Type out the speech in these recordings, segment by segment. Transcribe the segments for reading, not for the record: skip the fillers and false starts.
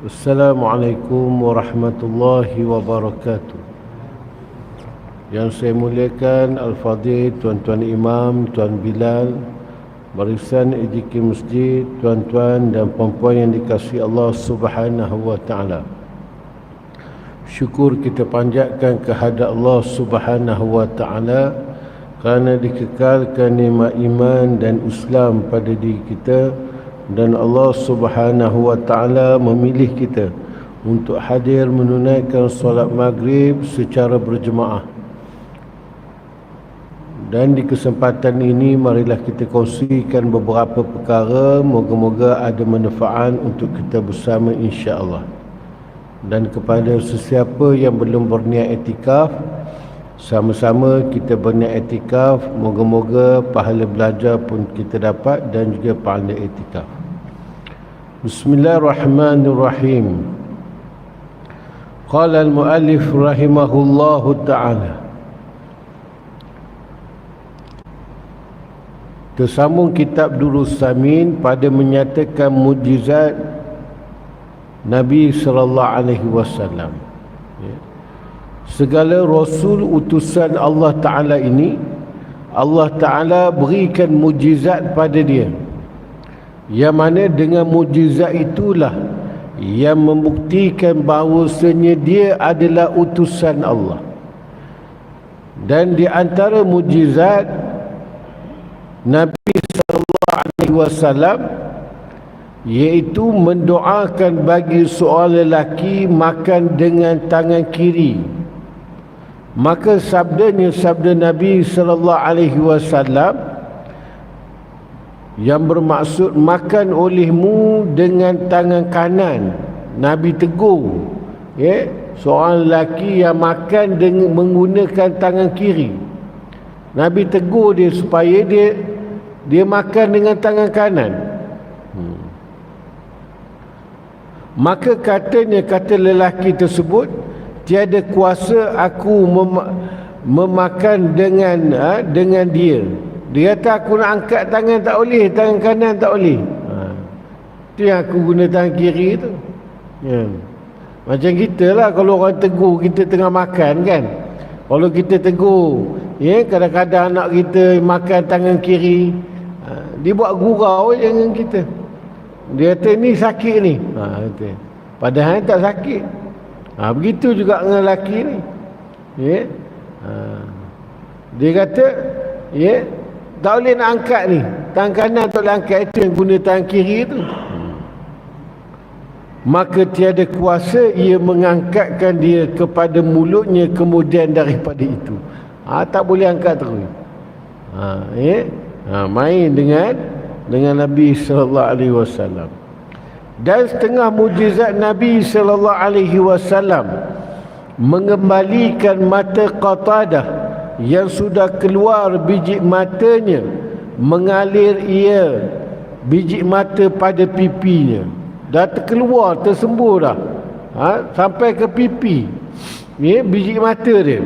Assalamualaikum warahmatullahi wabarakatuh. Yang saya muliakan Al-Fadhil Tuan-Tuan Imam, Tuan Bilal, barisan ejiki masjid, tuan-tuan dan puan-puan yang dikasihi Allah Subhanahu wa taala. Syukur kita panjatkan kehadrat Allah Subhanahu wa taala kerana dikekalkan nikmat iman dan Islam pada diri kita, dan Allah Subhanahu wa taala memilih kita untuk hadir menunaikan solat maghrib secara berjemaah. Dan di kesempatan ini marilah kita kongsikan beberapa perkara, moga-moga ada manfaat untuk kita bersama insya-Allah. Dan kepada sesiapa yang belum berniat iktikaf, sama-sama kita berniat iktikaf, moga-moga pahala belajar pun kita dapat dan juga pahala iktikaf. Bismillahirrahmanirrahim. Qala al-muallif rahimahullahu ta'ala. Tersambung kitab Durus Samin pada menyatakan mukjizat Nabi sallallahu alaihi wasallam. Segala rasul utusan Allah Ta'ala ini, Allah Ta'ala berikan mujizat pada dia, yang mana dengan mujizat itulah yang membuktikan bahawasanya dia adalah utusan Allah. Dan di antara mujizat Nabi sallallahu alaihi wasallam iaitu mendoakan bagi seorang lelaki makan dengan tangan kiri. Maka sabda Nabi sallallahu alaihi wasallam yang bermaksud makan olehmu dengan tangan kanan. Nabi tegur seorang lelaki yang makan dengan menggunakan tangan kiri. Nabi tegur dia supaya dia makan dengan tangan kanan. Maka kata lelaki tersebut, tiada kuasa aku memakan dengan dia. Dia kata aku nak angkat tangan tak boleh, tangan kanan tak boleh. Itu yang aku guna tangan kiri tu. Macam kita lah kalau orang tegur kita tengah makan kan. Kalau kita tegur, kadang-kadang anak kita makan tangan kiri, dia buat gurau je dengan kita. Dia kata ni sakit ni. Padahal tak sakit. Begitu juga dengan lelaki ni. Dia kata tak boleh nak angkat ni, tangan kanan tak boleh angkat, itu yang guna tangan kiri tu. Maka tiada kuasa ia mengangkatkan dia kepada mulutnya kemudian daripada itu. Tak boleh angkat terus. Main dengan Nabi sallallahu alaihi wasallam. Dan setengah mukjizat Nabi sallallahu alaihi wasallam mengembalikan mata Qatadah yang sudah keluar biji matanya, mengalir ia biji mata pada pipinya. Dah terkeluar, tersembuh dah, sampai ke pipi, biji mata dia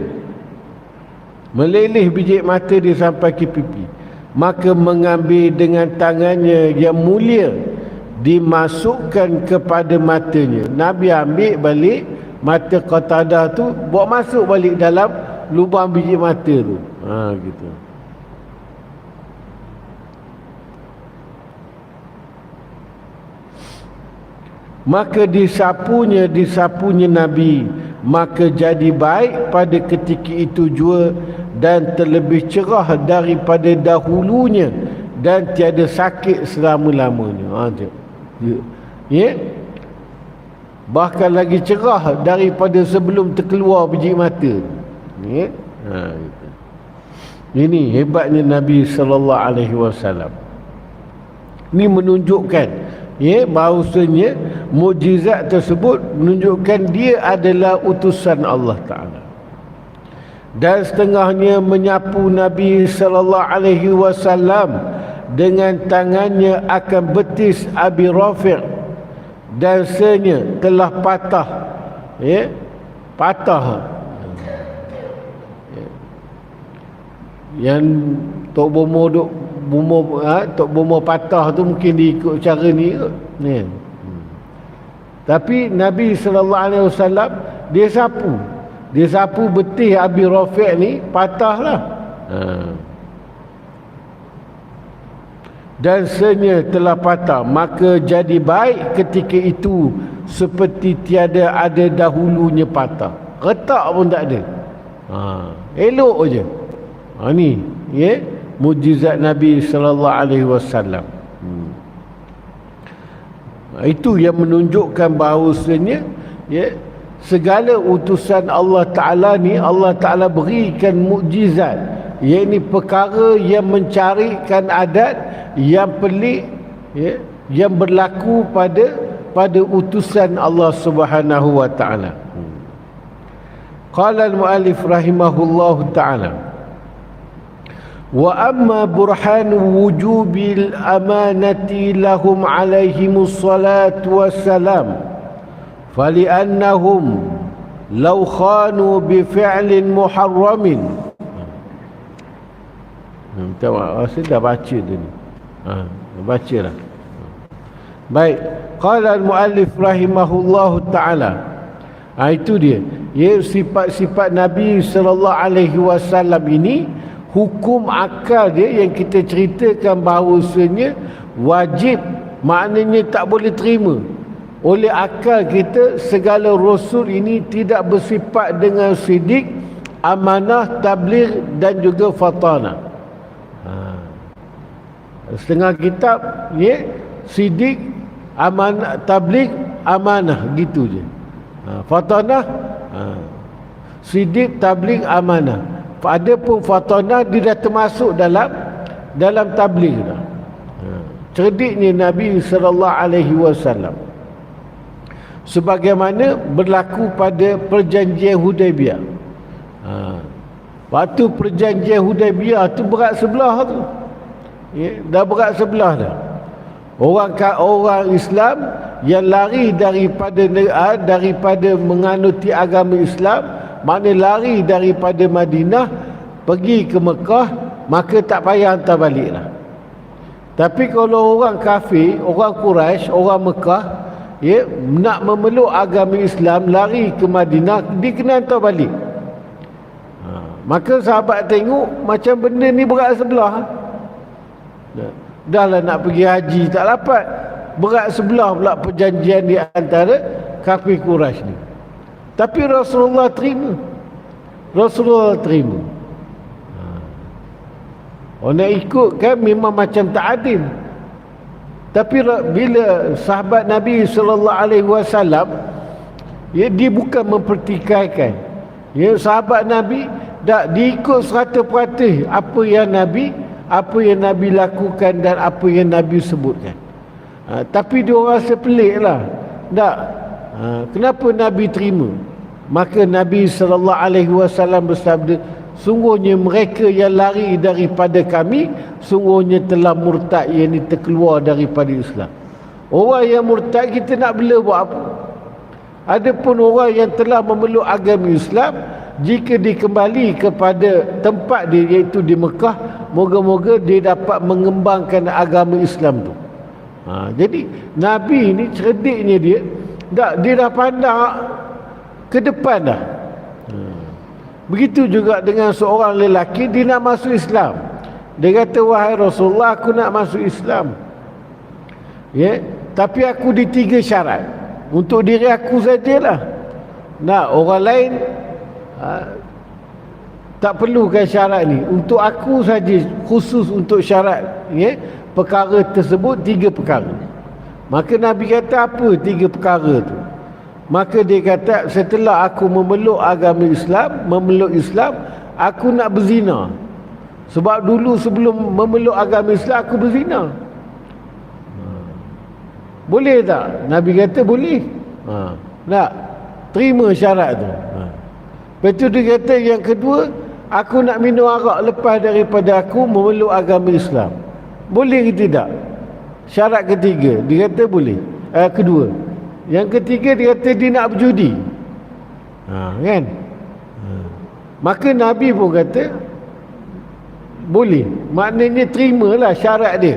meleleh, biji mata dia sampai ke pipi. Maka mengambil dengan tangannya yang mulia, dimasukkan kepada matanya. Nabi ambil balik mata Qatadah tu, buat masuk balik dalam lubang biji mata tu. Gitu. Maka disapunya Nabi, maka jadi baik pada ketika itu jua, dan terlebih cerah daripada dahulunya, dan tiada sakit selama-lamanya. Bahkan lagi cerah daripada sebelum terkeluar biji mata. Ini hebatnya Nabi sallallahu alaihi wasallam. Ini menunjukkan bahawasanya mukjizat tersebut menunjukkan dia adalah utusan Allah Ta'ala. Dan setengahnya menyapu Nabi sallallahu alaihi wasallam dengan tangannya akan betis Abi Rafi', dan senya telah patah. Patah. Yang Tok Bomo duk Tok Bomo patah tu mungkin diikut cara ni kot. Tapi Nabi SAW dia sapu. Dia sapu betih Abi Rafi' ni patahlah. Dan senya telah patah, maka jadi baik ketika itu seperti tiada ada dahulunya patah. Retak pun tak ada. Elok je. Ni ya, mujizat Nabi SAW. Itu yang menunjukkan bahawasanya ya, segala utusan Allah Ta'ala ni Allah Ta'ala berikan mukjizat, iaitu perkara yang mencarikan adat yang pelik ya, yang berlaku pada utusan Allah Subhanahu wa Ta'ala. Qala al-mu'allif rahimahullahu ta'ala, wa amma burhanu wujubil amanati lahum alaihimus salatu wassalam fali'annahum law khanu bifi'lin muharramin. Minta maaf, saya dah baca tu ni. Baca lah. Baik. Qala al-muallif rahimahullahu ta'ala. Itu dia. Ya, sifat-sifat Nabi SAW ini, hukum akal dia yang kita ceritakan bahawasanya wajib, maknanya tak boleh terima oleh akal kita. Segala rasul ini tidak bersifat dengan sidik, amanah, tabligh dan juga fatanah. Setengah kitab ya, sidik, amanah, tabligh, amanah, gitu je. Fatanah, sidik, tabligh, amanah. Ada pun fatanah dia dah termasuk dalam tabligh dah. Cerdiknya Nabi SAW. Sebagaimana berlaku pada perjanjian Hudaibiyah. Waktu perjanjian Hudaibiyah tu berat sebelah tu. Ya, dah berat sebelah dah. Orang Islam yang lari daripada menganuti agama Islam, maknanya lari daripada Madinah pergi ke Mekah, maka tak payah hantar balik lah. Tapi kalau orang kafir, orang Quraisy, orang Mekah ya, nak memeluk agama Islam, lari ke Madinah, dia kena hantar balik. Maka sahabat tengok macam benda ni berat sebelah. Dah lah nak pergi haji tak dapat, berat sebelah pula perjanjian di antara kafir Quraisy ni. Tapi Rasulullah terima. Orang ikut kan memang macam tak adil. Tapi bila sahabat Nabi SAW ya, dia bukan mempertikaikan ya, sahabat Nabi tak diikut 100% apa yang Nabi lakukan dan apa yang Nabi sebutkan. Tapi dia orang sepelik lah. Tak. Kenapa Nabi terima? Maka Nabi SAW bersabda, sungguhnya mereka yang lari daripada kami, sungguhnya telah murtad, yang ini terkeluar daripada Islam. Orang yang murtad kita nak bela buat apa? Adapun orang yang telah memeluk agama Islam, jika dikembali kepada tempat dia iaitu di Mekah, moga-moga dia dapat mengembangkan agama Islam tu. Jadi Nabi ni cerdiknya dia dah pandang ke depan dah. Begitu juga dengan seorang lelaki, dia nak masuk Islam. Dia kata, wahai Rasulullah, aku nak masuk Islam ya, tapi aku di 3 syarat. Untuk diri aku sajalah. Nah, orang lain tak perlukan syarat ni. Untuk aku saja, khusus untuk syarat ya, perkara tersebut 3 perkara. Maka Nabi kata, apa 3 perkara tu? Maka dia kata, setelah aku memeluk agama Islam, aku nak berzina. Sebab dulu sebelum memeluk agama Islam, aku berzina. Boleh tak? Nabi kata boleh. Tak? Terima syarat tu. Lepas tu dia kata yang kedua, aku nak minum arak lepas daripada aku memeluk agama Islam. Boleh ke tidak? Syarat ketiga, dia kata boleh. Kedua. Yang ketiga dia kata dia nak berjudi. Kan? Maka Nabi pun kata boleh. Maknanya terimalah syarat dia.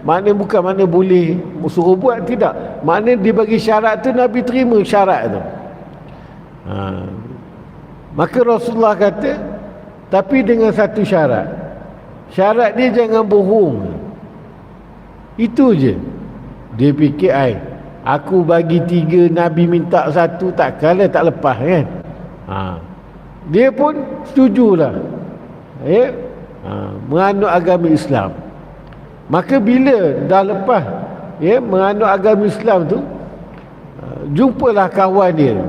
maknanya bukan maknanya boleh suruh buat, tidak. Maknanya dia bagi syarat tu, Nabi terima syarat tu. Maka Rasulullah kata, tapi dengan satu syarat. Syarat dia jangan bohong. Itu je. Dia fikir, aku bagi 3, Nabi minta 1, takkanlah tak lepas kan. Dia pun setujulah, menganut agama Islam. Maka bila dah lepas menganut agama Islam tu, jumpalah kawan dia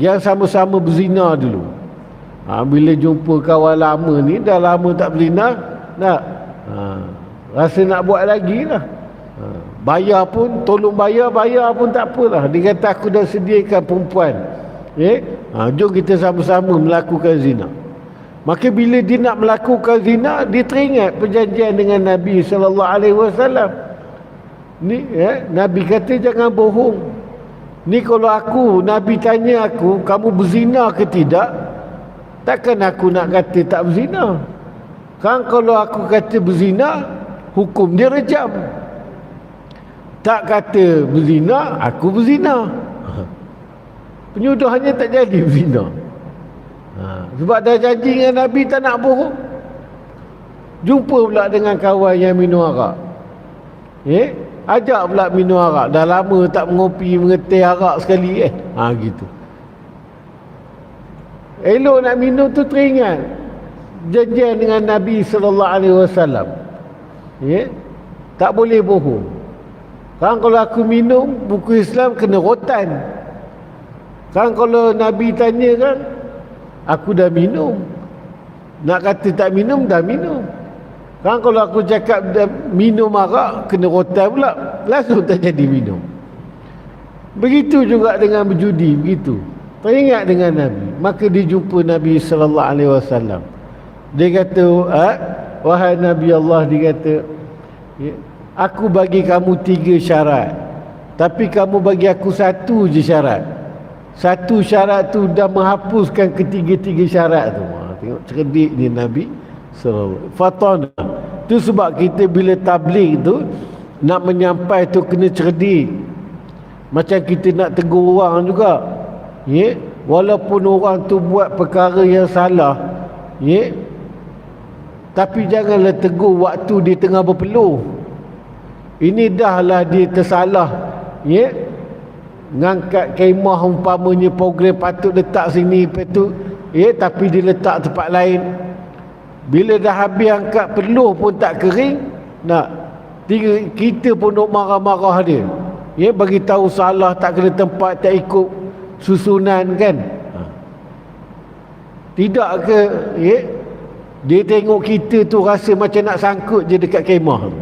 yang sama-sama berzina dulu. Bila jumpa kawan lama ni, dah lama tak berzina, rasa nak buat lagi lah. Bayar pun, tolong bayar pun tak apalah. Dia kata, aku dah sediakan perempuan, jom kita sama-sama melakukan zina. Maka bila dia nak melakukan zina, dia teringat perjanjian dengan Nabi SAW. Ni Nabi kata jangan bohong. Ni kalau Nabi tanya aku, kamu berzina ke tidak, takkan aku nak kata tak berzina. Kan kalau aku kata berzina, hukum dia rejam. Tak kata berzina, aku berzina. Penyudahannya tak jadi berzina. Sebab dah janji dengan Nabi tak nak bohong. Jumpa pula dengan kawan yang minum arak. Ajak pula minum arak. Dah lama tak mengopi, mengetih arak sekali gitu. Elok nak minum tu teringat janjian dengan Nabi SAW. Tak boleh bohong. Kan kalau aku minum, buku Islam kena rotan. Kan kalau Nabi tanya kan, aku dah minum. Nak kata tak minum, dah minum. Kan kalau aku cakap dah minum arak, kena rotan pula, langsung tak jadi minum. Begitu juga dengan berjudi, begitu. Teringat dengan Nabi. Maka dia jumpa Nabi SAW. Dia kata, wahai Nabi Allah, dia kata, aku bagi kamu 3 syarat, tapi kamu bagi aku 1 je syarat. 1 syarat tu dah menghapuskan ketiga-tiga syarat tu. Tengok cerdik ni Nabi Fatana. Tu sebab kita bila tabligh tu nak menyampai tu kena cerdik. Macam kita nak tegur orang juga, walaupun orang tu buat perkara yang salah, tapi janganlah tegur waktu dia tengah berpeluh. Ini dahlah dia tersalah, ngangkat kemah umpamanya, program patut letak sini, tapi dia letak tempat lain. Bila dah habis angkat peluh pun tak kering, kita pun nak marah-marah dia, bagi tahu salah, tak kena tempat, tak ikut susunan kan. Tidak ke dia tengok kita tu rasa macam nak sangkut je dekat kemah tu.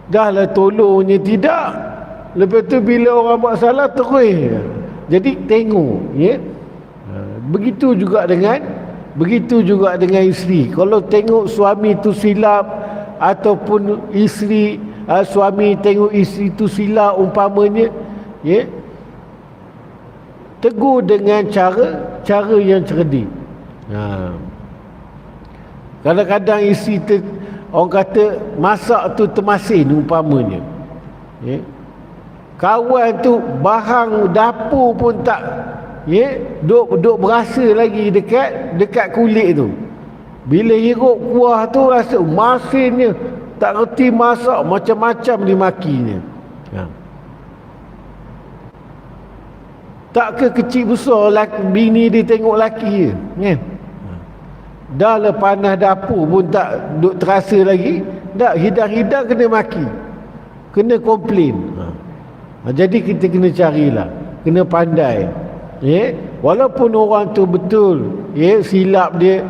Dah lah tolongnya tidak. Lepas tu bila orang buat salah terus. Jadi tengok, begitu juga dengan isteri. Kalau tengok suami tu silap, ataupun suami tengok isteri tu silap umpamanya, tegur dengan cara yang cerdik. Kadang-kadang isteri orang kata masak tu termasin umpamanya, kawan tu bahang dapur pun tak duk berasa lagi dekat kulit tu. Bila hirup kuah tu rasa masinnya, tak reti masak, macam-macam dimakinya. Tak ke kecil besar bini dia tengok laki je, dah lah panas dapur pun tak duk terasa lagi, dah hidang-hidang kena maki, kena komplain. Jadi kita kena carilah, kena pandai, walaupun orang tu betul silap dia,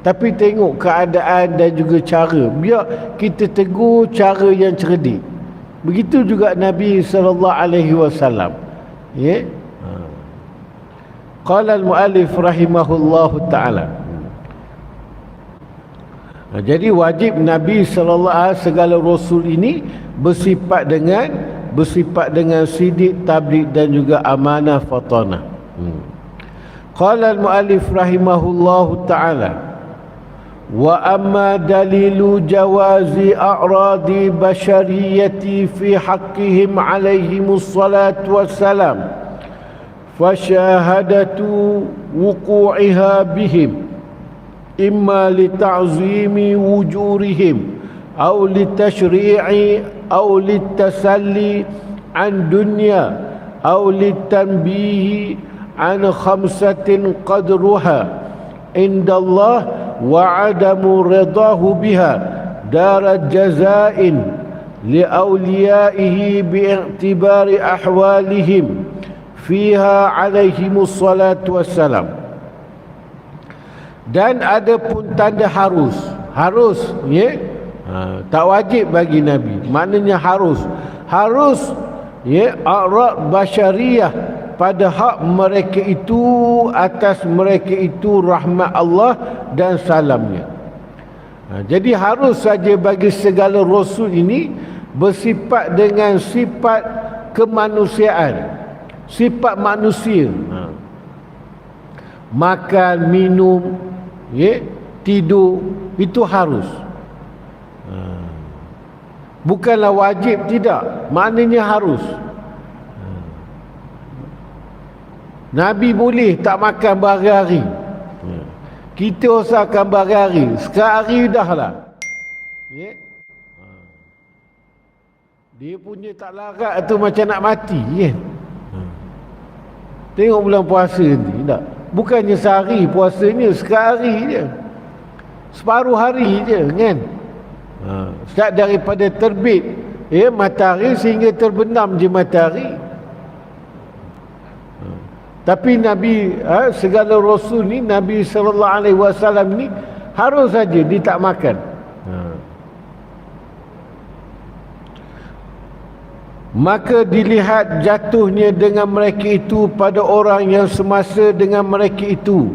tapi tengok keadaan dan juga cara, biar kita tegur cara yang cerdik. Begitu juga Nabi SAW. Qala al-muallif rahimahullahu ta'ala. Jadi wajib Nabi SAW, segala Rasul ini bersifat dengan sidik, tabligh dan juga amanah, fatanah. Qala al-muallif rahimahullahu ta'ala, وأما دليل جواز أعراض بشرية في حقهم عليهم الصلاة والسلام فشاهدة وقوعها بهم إما لتعظيم وجورهم أو للتشريع أو للتسلي عن دنيا أو للتنبيه عن خمسة قدرها عند الله وعدم رضاه بها دار جزاء لأوليائه باعتبار أحوالهم فيها عليهم الصلاة والسلام. Dan ada pun tanda harus ya, tak wajib bagi Nabi, maknanya harus ya, a'rad basyariyah pada hak mereka itu, atas mereka itu rahmat Allah dan salamnya. Jadi harus saja bagi segala rasul ini bersifat dengan sifat kemanusiaan, sifat manusia. Makan, minum, ya, tidur, itu harus. Bukanlah wajib, tidak, maknanya harus. Nabi boleh tak makan berhari-hari, kita usahakan berhari-hari, sekali dah lah, ya? Dia punya tak larat tu macam nak mati, kan? Tengok bulan puasa ni, tak? Bukannya sehari puasanya, sekali je, separuh hari je, kan? Start daripada terbit ya matahari sehingga terbenam je matahari. Tapi Nabi, segala rasul ni, Nabi SAW ni harus saja dia tak makan. Maka dilihat jatuhnya dengan mereka itu pada orang yang semasa dengan mereka itu,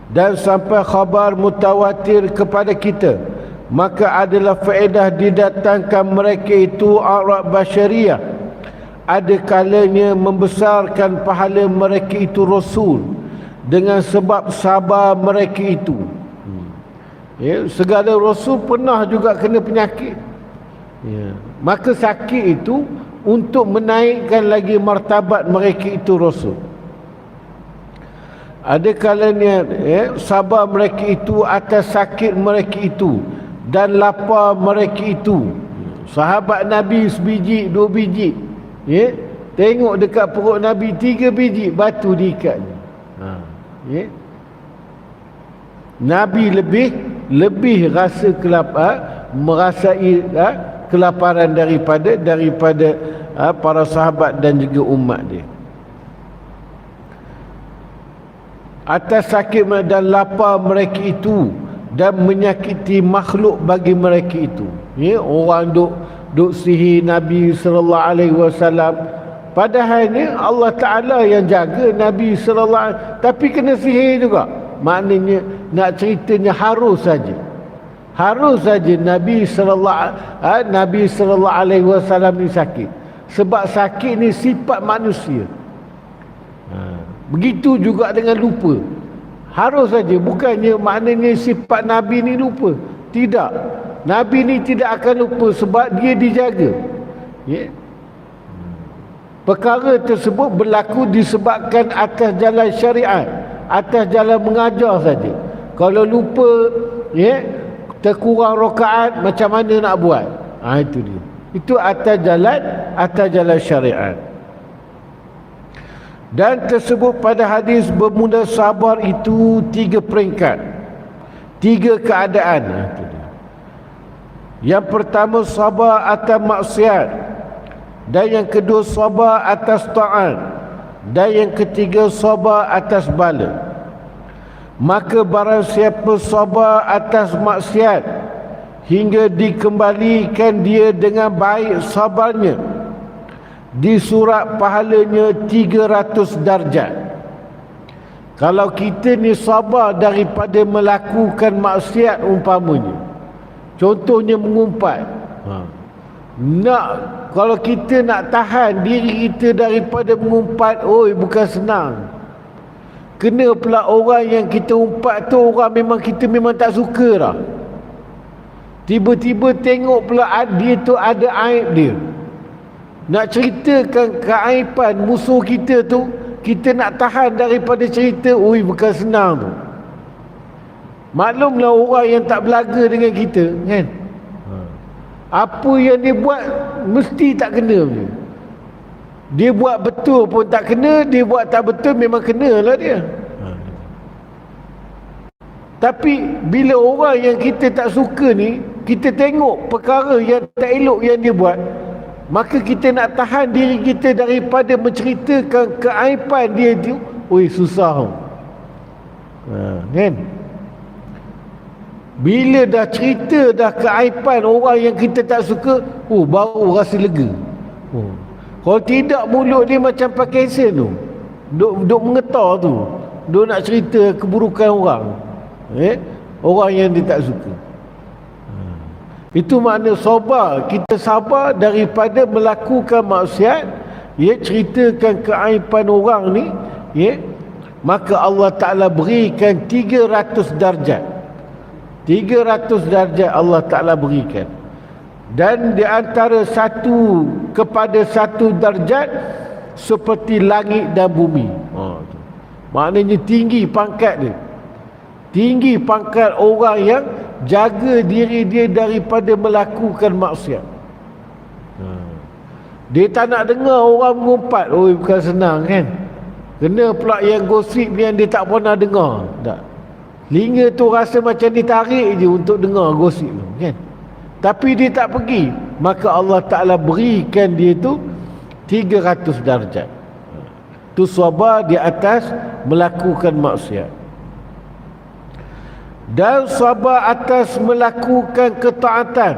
dan sampai khabar mutawatir kepada kita, maka adalah faedah didatangkan mereka itu a'rad basyariyah. Ada kalanya membesarkan pahala mereka itu rasul dengan sebab sabar mereka itu. Ya, segala rasul pernah juga kena penyakit. Ya, maka sakit itu untuk menaikkan lagi martabat mereka itu rasul. Ada kalanya ya, sabar mereka itu atas sakit mereka itu dan lapar mereka itu. Sahabat Nabi sebiji, 2 biji, ya, tengok dekat perut Nabi 3 biji batu diikat. Ya. Nabi lebih rasa merasai kelaparan daripada para sahabat dan juga umat dia. Atas sakit dan lapar mereka itu dan menyakiti makhluk bagi mereka itu. Ya, orang duk sihir Nabi SAW, padahal ni Allah Ta'ala yang jaga Nabi SAW, tapi kena sihir juga. Maknanya nak ceritanya harus saja Nabi SAW ni sakit. Sebab sakit ni sifat manusia. Begitu juga dengan lupa, harus saja. Bukannya maknanya sifat Nabi ni lupa, tidak. Nabi ni tidak akan lupa sebab dia dijaga. Ya. Perkara tersebut berlaku disebabkan atas jalan syariat, atas jalan mengajar saja. Kalau lupa, ya, terkurang rakaat, macam mana nak buat? Itu dia. Itu atas jalan syariat. Dan tersebut pada hadis bermula sabar itu 3 peringkat, 3 keadaan. Itu dia. Yang pertama sabar atas maksiat, dan yang kedua sabar atas taat, dan yang ketiga sabar atas bala. Maka barang siapa sabar atas maksiat hingga dikembalikan dia dengan baik sabarnya, disurat pahalanya 300 darjat. Kalau kita ni sabar daripada melakukan maksiat umpamanya, contohnya mengumpat, kalau kita nak tahan diri kita daripada mengumpat, bukan senang. Kena pula orang yang kita umpat tu orang memang kita memang tak suka dah. Tiba-tiba tengok pula dia tu ada aib dia. Nak ceritakan keaiban musuh kita tu, kita nak tahan daripada cerita, ui bukan senang tu. Maklumlah orang yang tak belaga dengan kita kan, apa yang dia buat mesti tak kena dia. Dia buat betul pun tak kena, dia buat tak betul memang kenalah dia. Tapi bila orang yang kita tak suka ni, kita tengok perkara yang tak elok yang dia buat, maka kita nak tahan diri kita daripada menceritakan keaiban dia tu, oi susah. Kan? Bila dah cerita dah keaiban orang yang kita tak suka, baru rasa lega. Kalau tidak, mulut dia macam pakai sen tu, duk mengetar tu, duk nak cerita keburukan orang, orang yang dia tak suka. Itu makna sabar. Kita sabar daripada melakukan maksiat, ceritakan keaiban orang ni, maka Allah Ta'ala berikan 300 darjat. 300 darjat Allah Ta'ala berikan. Dan di antara satu kepada satu darjat seperti langit dan bumi. Maknanya tinggi pangkat dia. Tinggi pangkat orang yang jaga diri dia daripada melakukan maksiat. Dia tak nak dengar orang mengumpat. Bukan senang kan. Kena pula yang gosip yang dia tak pernah dengar. Tak. Telinga tu rasa macam ditarik je untuk dengar gosip tu kan. Tapi dia tak pergi, maka Allah Ta'ala berikan dia tu 300 darjat. Tu sabar di atas melakukan maksiat. Dan sabar atas melakukan ketaatan.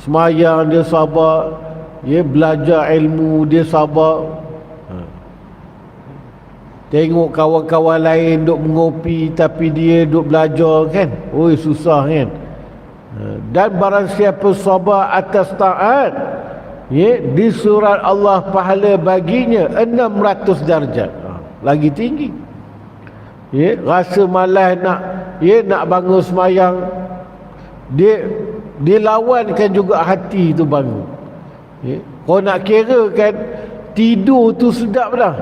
Semayang dia sabar, belajar ilmu dia sabar. Tengok kawan-kawan lain duk mengopi tapi dia duk belajar kan, susah kan. Dan barang siapa sabar atas taat, di surat Allah pahala baginya 600 darjat. Lagi tinggi. Rasa malas nak bangun semayang, dia lawankan juga hati tu bangun. Kau nak kira kan, tidur tu sedap dah.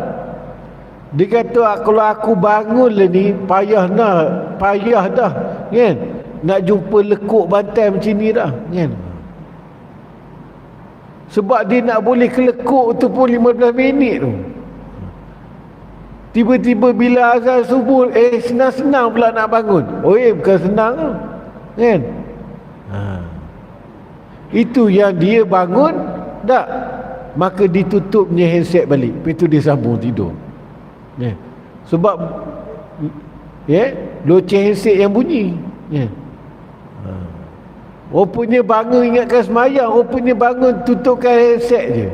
Dia kata kalau aku bangun lah ni payah dah kan, nak jumpa lekuk bantai macam ni dah kan. Sebab dia nak boleh kelekuk tu pun 15 minit tu. Tiba-tiba bila azan subuh, senang-senang pula nak bangun. Bukan senang tu kan. Itu yang dia bangun tak, maka ditutupnya handset balik, lepas tu dia sambung tidur. Sebab loceng handset yang bunyi. Rupanya bangun ingatkan semayang, rupanya bangun tutupkan handset je.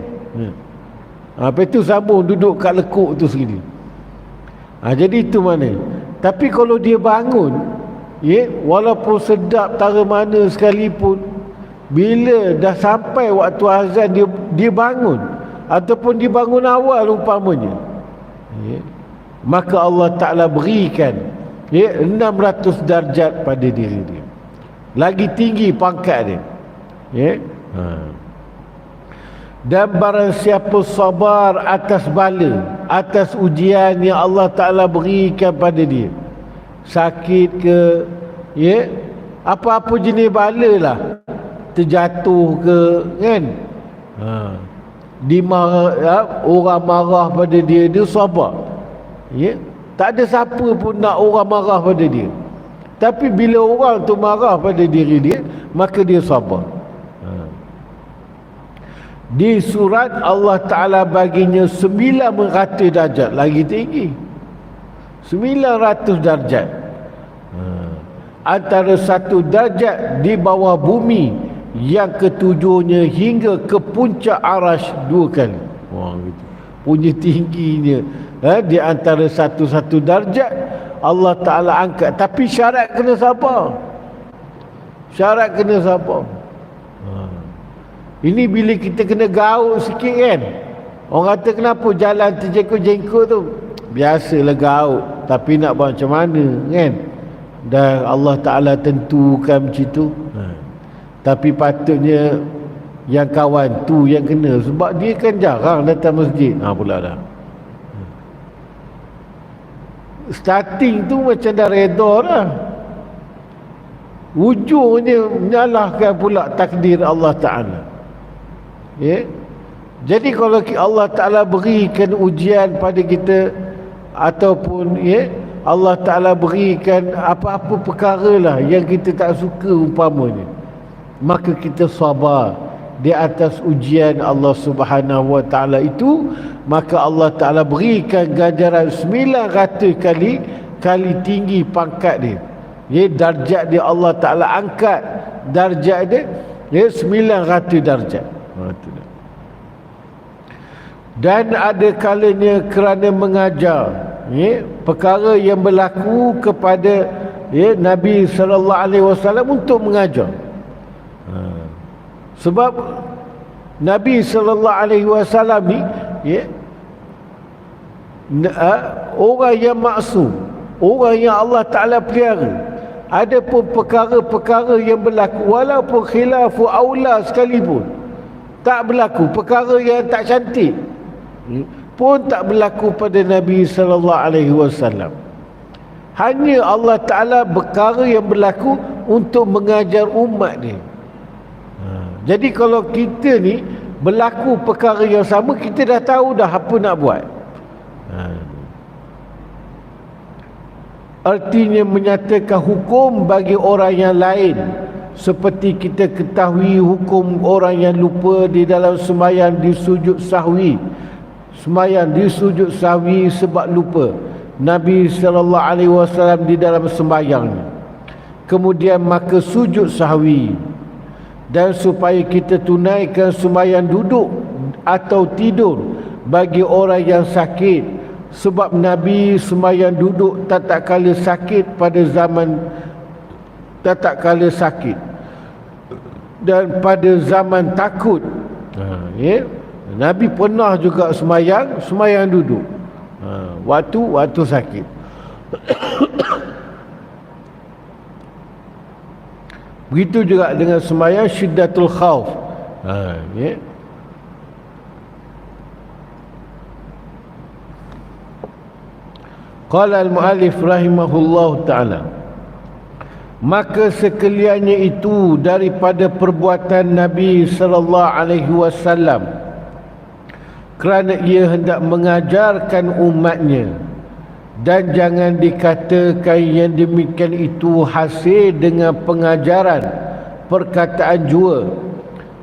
Lepas tu sambung duduk kat lekuk tu sekali. Jadi itu mana. Tapi kalau dia bangun, walaupun sedap tara mana sekalipun, bila dah sampai waktu azan dia bangun, ataupun dia bangun awal umpamanya, maka Allah Ta'ala berikan 600 darjat pada diri dia. Lagi tinggi pangkat dia. Dan barang siapa sabar atas bala, atas ujian yang Allah Ta'ala berikan pada dia, sakit ke, apa-apa jenis bala lah, terjatuh ke kan, orang marah pada dia sabar. Tak ada siapa pun nak orang marah pada dia. Tapi bila orang tu marah pada diri dia, maka dia sabar. Di surat Allah Ta'ala baginya 900 darjat. Lagi tinggi, 900 darjat. Antara satu darjat di bawah bumi, yang ketujuhnya hingga ke puncak arash 2 kali. Gitu. Punya tingginya. Di antara satu-satu darjat Allah Ta'ala angkat. Tapi syarat kena sabar. Syarat kena sabar. Ini bila kita kena gaul sikit kan. Orang kata kenapa jalan terjengkut-jengkut tu. biasalah gaut, tapi nak buat macam mana kan? Dan Allah Ta'ala tentukan macam tu. Tapi patutnya yang kawan tu yang kena, sebab dia kan jarang datang masjid. Pula dah starting tu macam dah reda dah, ujungnya menyalahkan pula takdir Allah Ta'ala. Jadi kalau Allah Ta'ala berikan ujian pada kita, ataupun Allah Ta'ala berikan apa-apa perkara lah yang kita tak suka umpamanya, maka kita sabar di atas ujian Allah Subhanahu Wa Ta'ala itu, maka Allah Ta'ala berikan ganjaran 900 kali tinggi pangkat dia. Darjat dia Allah Ta'ala angkat darjat dia, 900 darjat. Dan ada kalanya kerana mengajar perkara yang berlaku kepada Nabi sallallahu alaihi wasallam untuk mengajar. Sebab Nabi sallallahu alaihi wasallam ni orang yang maksum, orang yang Allah Ta'ala pelihara. Ada pun perkara-perkara yang berlaku, walaupun khilafu aula sekalipun, tak berlaku. Perkara yang tak cantik pun tak berlaku pada Nabi sallallahu alaihi wasallam. Hanya Allah Ta'ala perkara yang berlaku untuk mengajar umat dia. Jadi kalau kita ni berlaku perkara yang sama, kita dah tahu dah apa nak buat. Artinya menyatakan hukum bagi orang yang lain, seperti kita ketahui hukum orang yang lupa di dalam sembahyang di sujud sahwi. Sembahyang di sujud sahwi sebab lupa. Nabi sallallahu alaihi wasallam di dalam sembahyangnya, kemudian maka sujud sahwi. Dan supaya kita tunaikan sembahyang duduk atau tidur bagi orang yang sakit, sebab Nabi sembahyang duduk tak kala sakit pada zaman tak kala sakit dan pada zaman takut. Nabi pernah juga sembahyang duduk waktu sakit. Begitu juga dengan sembahyang syiddatul khauf. Qala al-muallif rahimahullahu ta'ala, maka sekaliannya itu daripada perbuatan Nabi sallallahu alaihi wasallam, kerana ia hendak mengajarkan umatnya. Dan jangan dikatakan yang demikian itu hasil dengan pengajaran perkataan jua,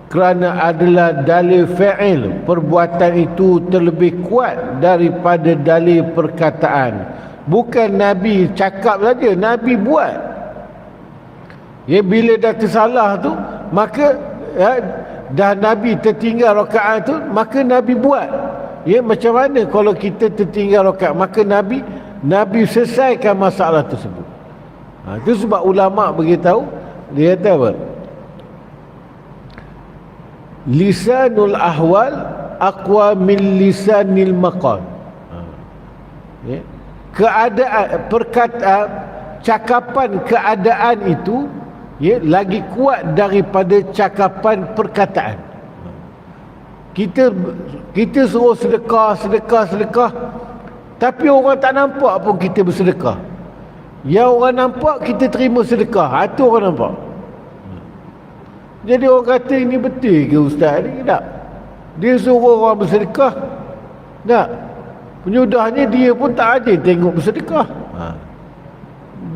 kerana adalah dalil fa'il, perbuatan itu terlebih kuat daripada dalil perkataan. Bukan Nabi cakap saja, Nabi buat. Bila dah tersalah tu, maka dah Nabi tertinggal rakaat tu, maka Nabi buat. Macam mana kalau kita tertinggal rakaat, maka Nabi selesaikan masalah tersebut. Itu sebab ulama' beritahu, dia kata apa? Lisanul ahwal aqwa min lisanil maqal. Keadaan, perkataan, cakapan keadaan itu lagi kuat daripada cakapan perkataan. Kita suruh sedekah, tapi orang tak nampak pun kita bersedekah. Yang orang nampak kita terima sedekah, itu orang nampak. Jadi orang kata, ini betul ke ustaz ni? Tak. Dia suruh orang bersedekah, tak. Penyudahnya dia pun tak ada tengok bersedekah.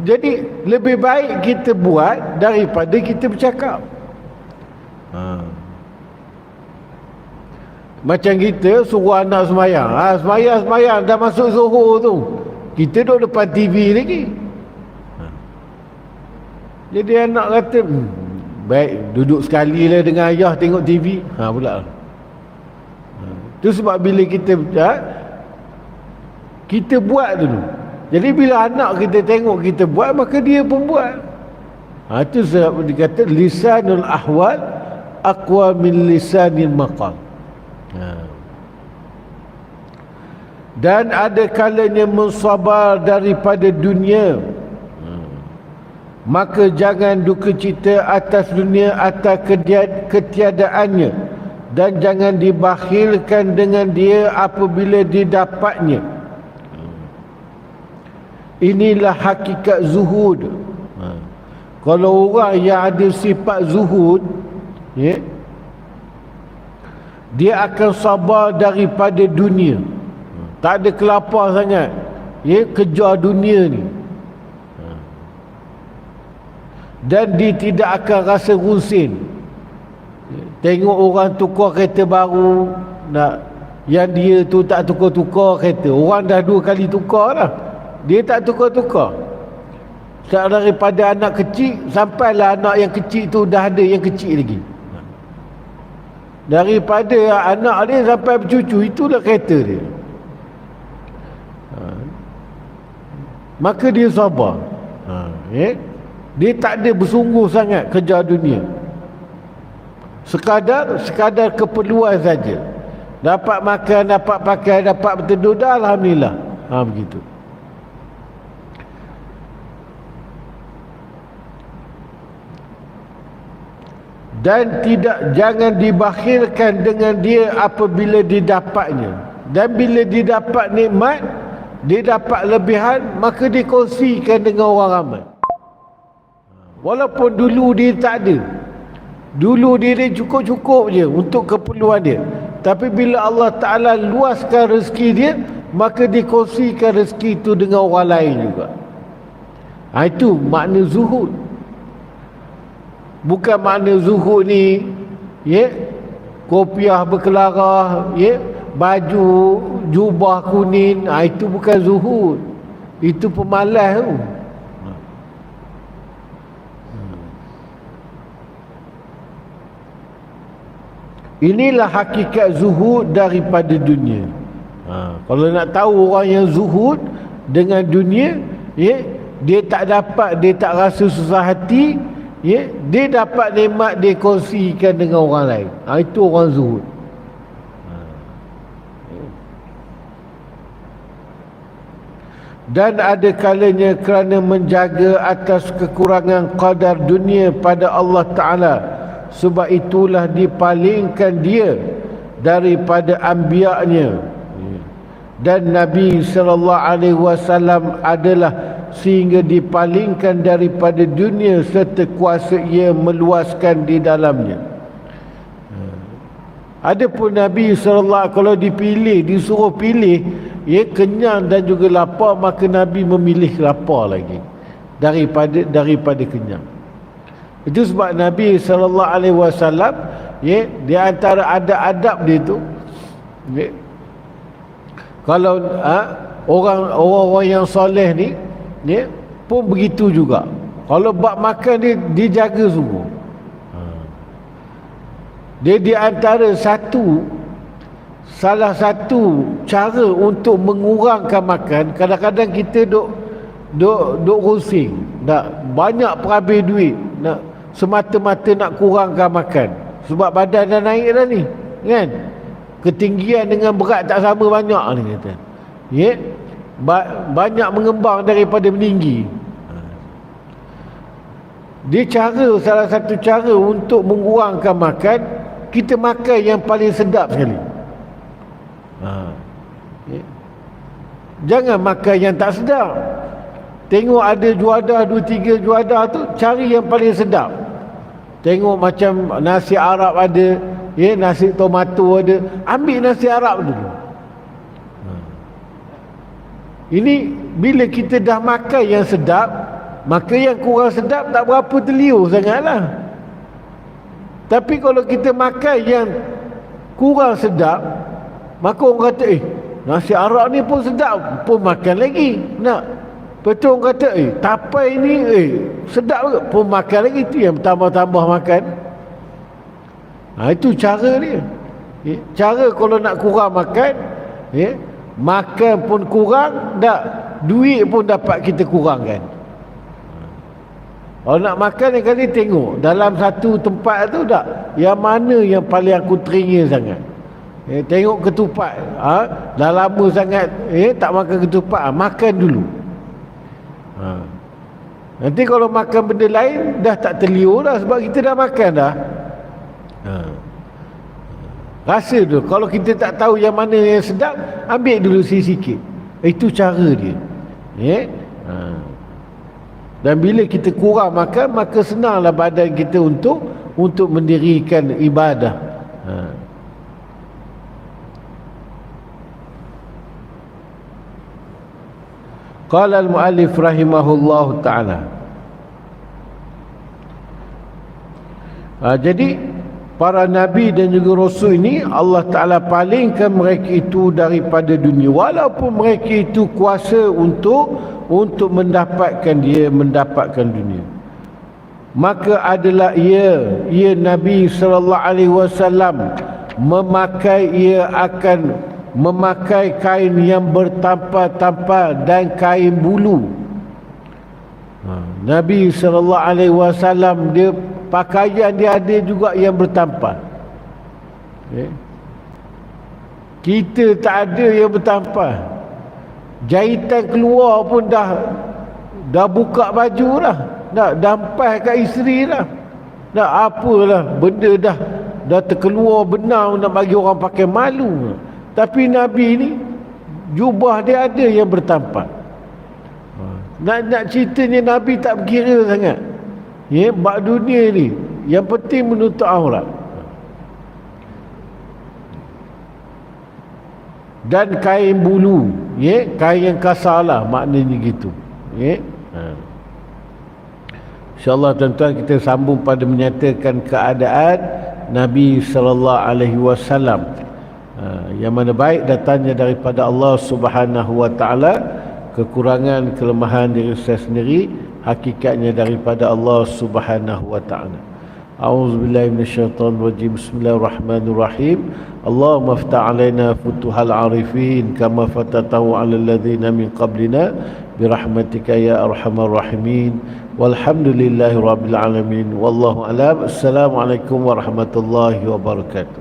Jadi lebih baik kita buat daripada kita bercakap. Macam kita suruh anak semayang, semayang dah masuk Zuhur tu, kita duduk depan TV lagi. Jadi anak kata, baik duduk sekali lah dengan ayah tengok TV. Pula tu sebab bila kita buat dulu, jadi bila anak kita tengok kita buat, maka dia pun buat. Itu sebab dia kata lisanul ahwal aqwa min lisanil maqal. Dan ada kalanya mensabar daripada dunia, maka jangan duka cita atas dunia, atas ketiadaannya, dan jangan dibakhilkan dengan dia apabila didapatnya. Inilah hakikat zuhud. Kalau orang yang ada sifat zuhud, ya, dia akan sabar daripada dunia. Tak ada kelapar sangat, ya, kejar dunia ni. Dan dia tidak akan rasa rusin. Tengok orang tukar kereta baru, yang dia tu tak tukar-tukar kereta. Orang dah 2 kali tukar lah, dia tak tukar-tukar. Daripada anak kecil sampailah anak yang kecil tu dah ada yang kecil lagi. Daripada anak dia sampai bercucu, itulah kereta dia. Maka dia sabar. Dia tak ada bersungguh sangat kejar dunia. Sekadar keperluan saja. Dapat makan, dapat pakai, dapat berteduh, dah alhamdulillah. Begitu. Dan jangan dibakhilkan dengan dia apabila didapatnya. Dan bila didapat nikmat, dia dapat lebihan, maka dikongsikan dengan orang ramai. Walaupun dulu dia tak ada, dulu dia cukup-cukup je untuk keperluan dia, tapi bila Allah Ta'ala luaskan rezeki dia, maka dikongsikan rezeki itu dengan orang lain juga. Itu makna zuhud. Bukan makna zuhud ni, ya, kopiah berkelarah, ya, baju jubah kuning, itu bukan zuhud. Itu pemalas tu. Inilah hakikat zuhud daripada dunia. Kalau nak tahu orang yang zuhud dengan dunia, ya, dia tak dapat, dia tak rasa susah hati, ya, dia dapat nikmat, dia kongsikan dengan orang lain. Itu orang zuhud. Dan ada kalanya kerana menjaga atas kekurangan qadar dunia pada Allah Ta'ala, sebab itulah dipalingkan dia daripada anbiya-Nya. Dan Nabi SAW adalah sehingga dipalingkan daripada dunia serta kuasa ia meluaskan di dalamnya. Adapun Nabi SAW kalau disuruh pilih, ia kenyang dan juga lapar, maka Nabi memilih lapar lagi daripada kenyang. Itu sebab Nabi SAW, ya, di antara adab dia tu, ya, kalau orang-orang yang soleh ni, ya, pun begitu juga. Kalau bab makan dia dijaga sungguh. Dia di antara salah satu cara untuk mengurangkan makan. Kadang-kadang kita duk rusing, nak banyak perhabis duit, nak semata-mata nak kurangkan makan, sebab badan dah naik dah ni, kan? Ketinggian dengan berat tak sama banyak ni kata. Ya, banyak mengembang daripada meninggi. Dia salah satu cara untuk mengurangkan makan, kita makan yang paling sedap sekali. Ya. Jangan makan yang tak sedap. Tengok ada juadah 2-3 juadah tu, cari yang paling sedap. Tengok macam nasi Arab ada, ya, nasi tomato ada, ambil nasi Arab dulu. Ini bila kita dah makan yang sedap, maka yang kurang sedap tak berapa terliur sangatlah. Tapi kalau kita makan yang kurang sedap, maka orang kata, nasi Arab ni pun sedap, pun makan lagi nak. Betul, orang kata, tapai ni sedap ke, pun makan lagi. Itu yang tambah-tambah makan. Itu cara dia. Cara kalau nak kurang makan, makan pun kurang, duit pun dapat kita kurangkan. Kalau nak makan yang kali tengok dalam satu tempat tu, yang mana yang paling aku teringin sangat, Tengok ketupat, dah lama sangat tak makan ketupat, makan dulu. Nanti kalau makan benda lain dah tak terliur dah, sebab kita dah makan dah. Rasa tu, kalau kita tak tahu yang mana yang sedap, ambil dulu sikit. Itu cara dia. Dan bila kita kurang makan, maka senanglah badan kita untuk mendirikan ibadah. Qala al-muallif rahimahullahu ta'ala. Jadi para nabi dan juga rasul ini Allah Ta'ala palingkan mereka itu daripada dunia, walaupun mereka itu kuasa untuk mendapatkan dunia. Maka adalah ia Nabi sallallahu alaihi wasallam akan memakai kain yang bertampar-tampar dan kain bulu. Nabi sallallahu alaihi wasallam dia pakaian dia ada juga yang bertampar. Kita tak ada yang bertampar. Jahitan keluar pun dah buka baju dah, dah dampai kat isteri dah. Dah apalah, benda dah terkeluar benar nak bagi orang pakai malu. Tapi Nabi ni jubah dia ada yang bertampar. Nak ceritanya Nabi tak berkira sangat. Bak dunia ni yang penting menuntut aurat. Dan kain bulu, kain yang kasar lah, maknanya gitu. InsyaAllah tuan-tuan, kita sambung pada menyatakan keadaan Nabi sallallahu alaihi wasallam, yang mana baik datangnya daripada Allah Subhanahu wa taala, kekurangan kelemahan diri saya sendiri hakikatnya daripada Allah Subhanahu wa taala. A'udzubillahi minasyaitonir rajim. Bismillahirrahmanirrahim. Allahumma iftah 'alaina futuhal 'arifin kama fatatahu 'alal ladzina min qablina birahmatika ya arhamar rahimin. Walhamdulillahi rabbil alamin. Wallahu a'lam. Assalamualaikum warahmatullahi wabarakatuh.